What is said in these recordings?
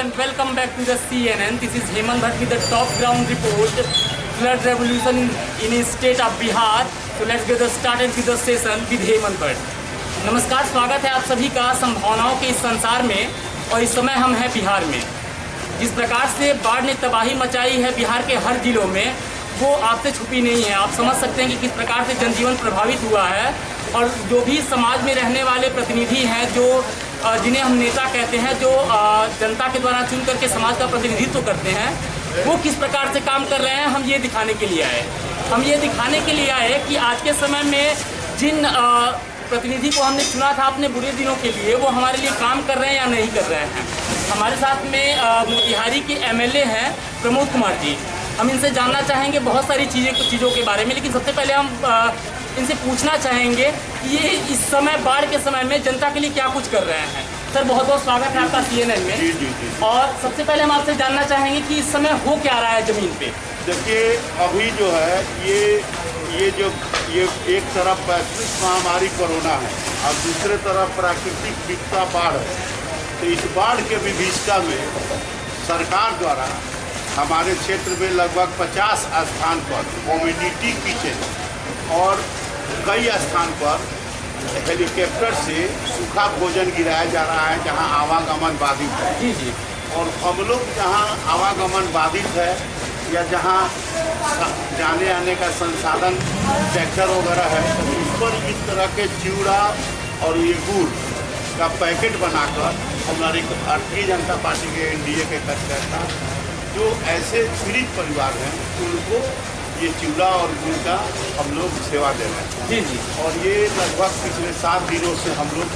and welcome back to the CNN. This is Hemant Bhatt with the top ground report. Flood revolution in the state of Bihar. So let's get started with the session with Hemant Bhatt. नमस्कार, स्वागत है आप सभी का संभावनाओं के इस संसार में। और इस समय हम हैं बिहार में। जिस प्रकार से बाढ़ ने तबाही मचाई है बिहार के हर जिलों में, वो आपसे छुपी नहीं है। आप समझ सकते हैं कि किस प्रकार से जनजीवन प्रभावित हुआ है। और जो भी समाज में रहने वाले प्रतिनिधि हैं, जो जिन्हें हम नेता कहते हैं, जो जनता के द्वारा चुन करके समाज का प्रतिनिधित्व करते हैं, वो किस प्रकार से काम कर रहे हैं, हम ये दिखाने के लिए आए। हम ये दिखाने के लिए आए कि आज के समय में जिन प्रतिनिधि को हमने चुना था अपने बुरे दिनों के लिए, वो हमारे लिए काम कर रहे हैं या नहीं कर रहे हैं। हमारे साथ में मोतिहारी के एमएलए हैं प्रमोद कुमार जी। हम इनसे जानना चाहेंगे बहुत सारी चीज़ों के बारे में, लेकिन सबसे पहले हम इनसे पूछना चाहेंगे कि ये इस समय बाढ़ के समय में जनता के लिए क्या कुछ कर रहे हैं। सर, बहुत बहुत स्वागत है आपका CNN में। जी। और सबसे पहले हम आपसे जानना चाहेंगे कि इस समय हो क्या रहा है ज़मीन पे। देखिए, अभी जो है ये एक तरफ वैश्विक महामारी कोरोना है और दूसरे तरफ प्राकृतिक विपदा बाढ़ है। तो इस बाढ़ के विभीषिका में सरकार द्वारा हमारे क्षेत्र में लगभग 50 स्थान पर कम्युनिटी किचन और कई स्थान पर हेलीकॉप्टर से सूखा भोजन गिराया जा रहा है जहां आवागमन बाधित है। जी। और हम लोग जहां आवागमन बाधित है या जहां जाने आने का संसाधन ट्रैक्टर वगैरह है, तो उस पर इस तरह के चिवड़ा और ये गुड़ का पैकेट बनाकर हमारे भारतीय जनता पार्टी के NDA के कार्यकर्ता जो ऐसे पीड़ित परिवार हैं उनको ये चिवड़ा और गुड़ का हम लोग सेवा दे रहे हैं। जी। और ये लगभग पिछले 7 दिनों से हम लोग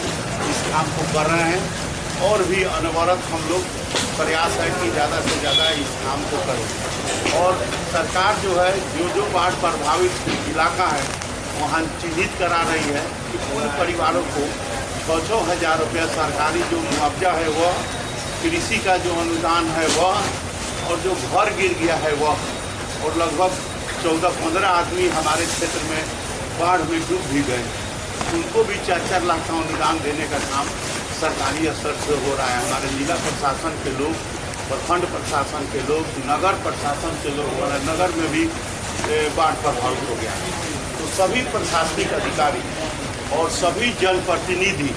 इस काम को कर रहे हैं और भी अनवरत हम लोग प्रयास है कि ज़्यादा से ज़्यादा इस काम को करें। और सरकार जो है जो बाढ़ प्रभावित इलाका है वहाँ चिन्हित करा रही है कि उन परिवारों को 5-6 हज़ार रुपया सरकारी जो मुआवजा है वह, कृषि का जो अनुदान है वह, और जो घर गिर गया है वह, और लगभग 14-15 आदमी हमारे क्षेत्र में बाढ़ में डूब भी गए, उनको भी 4-4 लाख का अनुदान देने का काम सरकारी स्तर से हो रहा है। हमारे जिला प्रशासन के लोग, प्रखंड प्रशासन के लोग, नगर प्रशासन के लोग, नगर में भी बाढ़ प्रभावित हो गया है। तो सभी प्रशासनिक अधिकारी और सभी जनप्रतिनिधि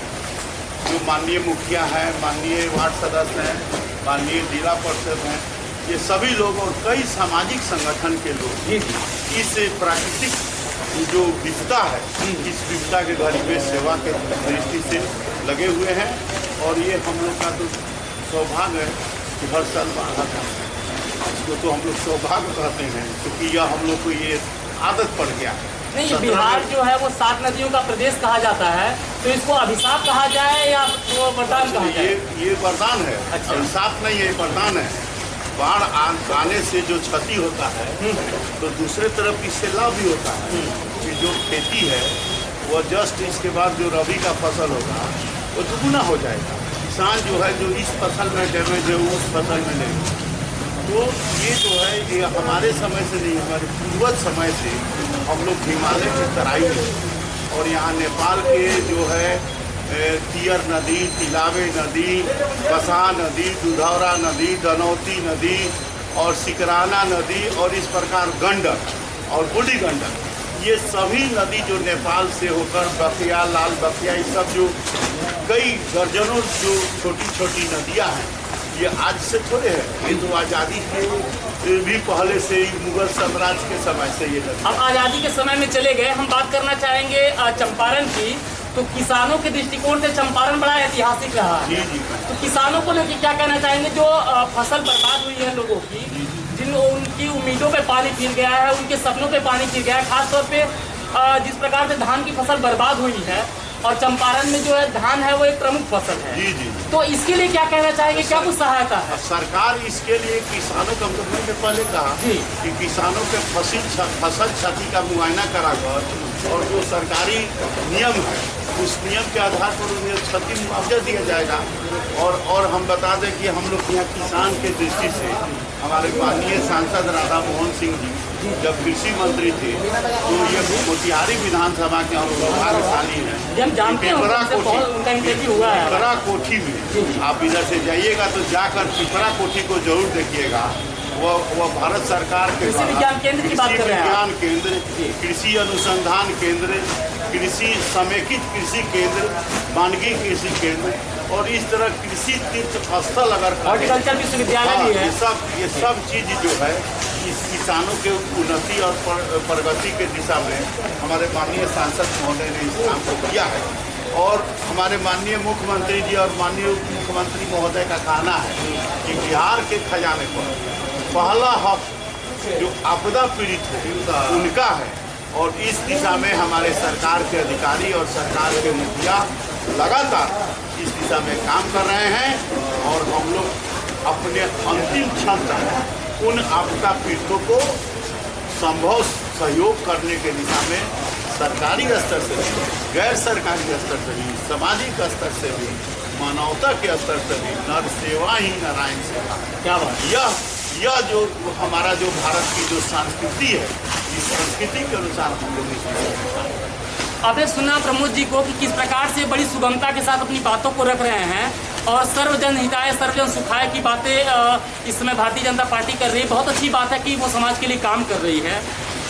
जो माननीय मुखिया हैं, माननीय वार्ड सदस्य हैं, माननीय जिला परिषद हैं, ये सभी लोग और कई सामाजिक संगठन के लोग इस प्राकृतिक जो विपदा है, इस विपदा के घड़ी में सेवा के दृष्टि से लगे हुए हैं। और ये हम लोग का तो सौभाग्य है कि हर साल बाढ़ आता है, इसको तो हम लोग सौभाग्य कहते हैं, क्योंकि यह हम लोग को ये आदत पड़ गया है। नहीं, बिहार जो है वो 7 नदियों का प्रदेश कहा जाता है, तो इसको अभिशाप कहा जाए या वो वरदान कहा जाए? ये वरदान है। अच्छा। अभिशाप नहीं है, ये वरदान है। बाढ़ आने से जो क्षति होता है तो दूसरे तरफ इससे लाभ भी होता है कि जो खेती है वह जस्ट इसके बाद जो रबी का फसल होगा वो दुगुना हो जाएगा। किसान जो है जो इस फसल में डैमेज है उस फसल में नहीं। तो ये जो है ये हमारे समय से नहीं, हमारे पूर्वज समय से हम लोग हिमालय की तराई में और यहाँ नेपाल के जो है तियर नदी, तिलावे नदी, बसा नदी, दुधौरा नदी, दनौती नदी और सिकराना नदी और इस प्रकार गंडक और बूढ़ी गंडक, ये सभी नदी जो नेपाल से होकर बखिया, लाल बखिया, ये सब जो कई दर्जनों जो छोटी छोटी नदियां हैं, ये आज से थोड़े हैं। ये तो आज़ादी के भी पहले से ही मुगल साम्राज्य के समय से ये नदी। अब आज़ादी के समय में चले गए, हम बात करना चाहेंगे चंपारण की। तो किसानों के दृष्टिकोण से चंपारण बड़ा ऐतिहासिक रहा है। जी। तो किसानों को लेकर क्या कहना चाहेंगे जो फसल बर्बाद हुई है लोगों की, जिन उनकी उम्मीदों पे पानी फिर गया है, उनके सपनों पे पानी फिर गया है, खासतौर पे जिस प्रकार से धान की फसल बर्बाद हुई है और चंपारण में जो है धान है वो एक प्रमुख फसल है। जी। तो इसके लिए क्या कहना चाहेंगे, क्या कुछ सहायता है? सरकार इसके लिए किसानों को मैंने पहले कहा कि किसानों के फसल क्षति का मुआयना कराकर और जो सरकारी नियम है उस नियम के आधार पर उन्हें क्षति मुआवजा दिया जाएगा। और हम बता दें कि हम लोग यहाँ किसान के दृष्टि से हमारे माननीय सांसद राधा मोहन सिंह जी जब कृषि मंत्री थे तो ये मोतिहारी विधानसभा के हम भाग्यशाली हैं। जानते हैं उनका इंटरव्यू हुआ है पिपरा कोठी में, आप इधर से जाइएगा तो जाकर पिपरा कोठी को जरूर देखिएगा। वो भारत सरकार के कृषि विज्ञान केंद्र की बात कर रहे हैं, विज्ञान केंद्र, कृषि अनुसंधान केंद्र, कृषि समेकित कृषि केंद्र, मानवीय कृषि केंद्र और इस तरह कृषि तीर्थ स्थल अगर हॉर्टिकल्चर विश्वविद्यालय भी है। ये सब चीज जो है इस किसानों के उन्नति और प्रगति के दिशा में हमारे माननीय सांसद महोदय ने इस काम को किया है। और हमारे माननीय मुख्यमंत्री जी और माननीय उप मुख्यमंत्री महोदय का कहना है कि बिहार के खजाने पर पहला हक जो आपदा पीड़ित है उनका है। और इस दिशा में हमारे सरकार के अधिकारी और सरकार के मुखिया लगातार इस दिशा में काम कर रहे हैं। और हम लोग अपने अंतिम क्षण तक उन आपदा पीड़ितों को संभव सहयोग करने के दिशा में सरकारी स्तर से भी, गैर सरकारी स्तर से भी, सामाजिक स्तर से भी, मानवता के स्तर से भी, नर सेवा ही नारायण सेवा। क्या बात, यह जो हमारा जो भारत की जो संस्कृति है, इस संस्कृति के अनुसार हम लोग इस आपने सुना प्रमोद जी को कि किस प्रकार से बड़ी सुगमता के साथ अपनी बातों को रख रहे हैं और सर्वजन हिताय सर्वजन सुखाय की बातें इस समय भारतीय जनता पार्टी कर रही है। बहुत अच्छी बात है कि वो समाज के लिए काम कर रही है।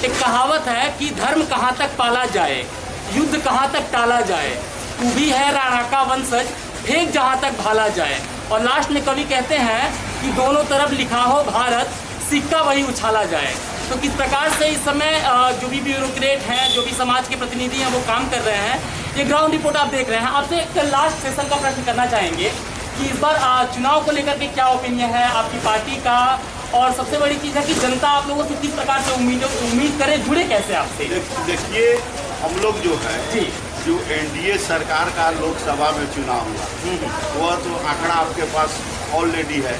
एक कहावत है कि धर्म कहाँ तक पाला जाए, युद्ध कहाँ तक टाला जाए, तू भी है राणा का वंशज, फेंक जहाँ तक भाला जाए। और लास्ट में कवि कहते हैं कि दोनों तरफ लिखा हो भारत, सिक्का वही उछाला जाए। तो किस प्रकार से इस समय जो भी ब्यूरोक्रेट हैं, जो भी समाज के प्रतिनिधि हैं, वो काम कर रहे हैं। ये ग्राउंड रिपोर्ट आप देख रहे हैं। आपसे एक लास्ट सेशन का प्रश्न करना चाहेंगे कि इस बार चुनाव को लेकर के क्या ओपिनियन है आपकी पार्टी का, और सबसे बड़ी चीज़ है कि जनता आप लोगों से किस प्रकार से उम्मीद करे, जुड़े कैसे आपसे? देखिए, हम लोग जो है जी, जो एनडीए सरकार का लोकसभा में चुनाव हुआ वह तो आंकड़ा आपके पास ऑलरेडी है।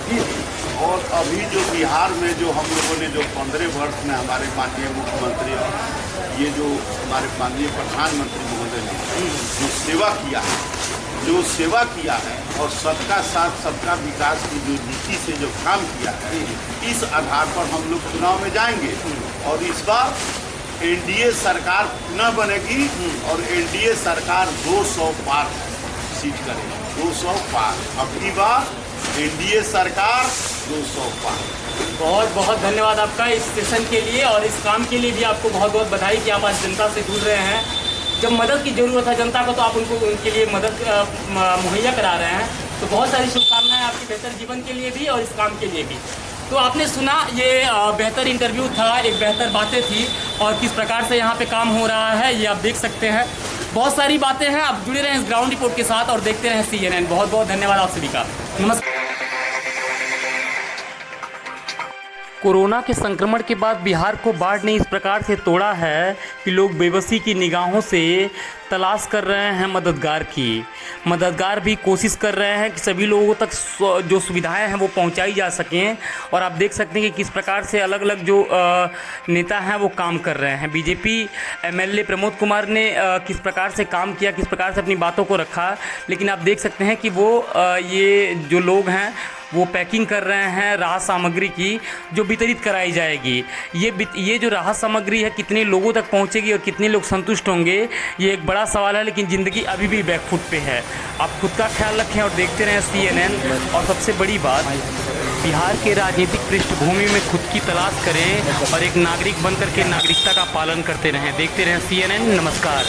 और अभी जो बिहार में जो हम लोगों ने जो 15 वर्ष में हमारे माननीय मुख्यमंत्री और ये जो हमारे माननीय प्रधानमंत्री महोदय ने जो सेवा किया है और सबका साथ सबका विकास की जो नीति से जो काम किया है, इस आधार पर हम लोग चुनाव में जाएंगे। और इस बार एनडीए सरकार पुनः बनेगी और एनडीए सरकार 200 पार सीट करेगी, 200 पार। अगली बार एनडीए सरकार 200 पार। बहुत बहुत धन्यवाद आपका इस सेशन के लिए और इस काम के लिए भी आपको बहुत बहुत बधाई कि आप आज जनता से जुड़ रहे हैं। जब मदद की ज़रूरत है जनता को तो आप उनके लिए मदद मुहैया करा रहे हैं। तो बहुत सारी शुभकामनाएं आपके बेहतर जीवन के लिए भी और इस काम के लिए भी। तो आपने सुना, ये बेहतर इंटरव्यू था, एक बेहतर बातें थी और किस प्रकार से यहाँ पे काम हो रहा है ये आप देख सकते हैं। बहुत सारी बातें हैं, आप जुड़े रहें इस ग्राउंड रिपोर्ट के साथ और देखते रहें CNN। बहुत बहुत धन्यवाद आप सभी का। नमस्कार। कोरोना के संक्रमण के बाद बिहार को बाढ़ ने इस प्रकार से तोड़ा है कि लोग बेबसी की निगाहों से तलाश कर रहे हैं मददगार की। मददगार भी कोशिश कर रहे हैं कि सभी लोगों तक जो सुविधाएं हैं वो पहुंचाई जा सकें। और आप देख सकते हैं कि किस प्रकार से अलग अलग जो नेता हैं वो काम कर रहे हैं। बीजेपी MLA प्रमोद कुमार ने किस प्रकार से काम किया, किस प्रकार से अपनी बातों को रखा। लेकिन आप देख सकते हैं कि वो ये जो लोग हैं वो पैकिंग कर रहे हैं राहत सामग्री की जो वितरित कराई जाएगी। ये जो राहत सामग्री है कितने लोगों तक पहुंचेगी और कितने लोग संतुष्ट होंगे, ये एक बड़ा सवाल है। लेकिन ज़िंदगी अभी भी बैकफुट पे है। आप खुद का ख्याल रखें और देखते रहें CNN। और सबसे बड़ी बात, बिहार के राजनीतिक पृष्ठभूमि में खुद की तलाश करें और एक नागरिक बनकर के नागरिकता का पालन करते रहें। देखते रहें CNN। नमस्कार।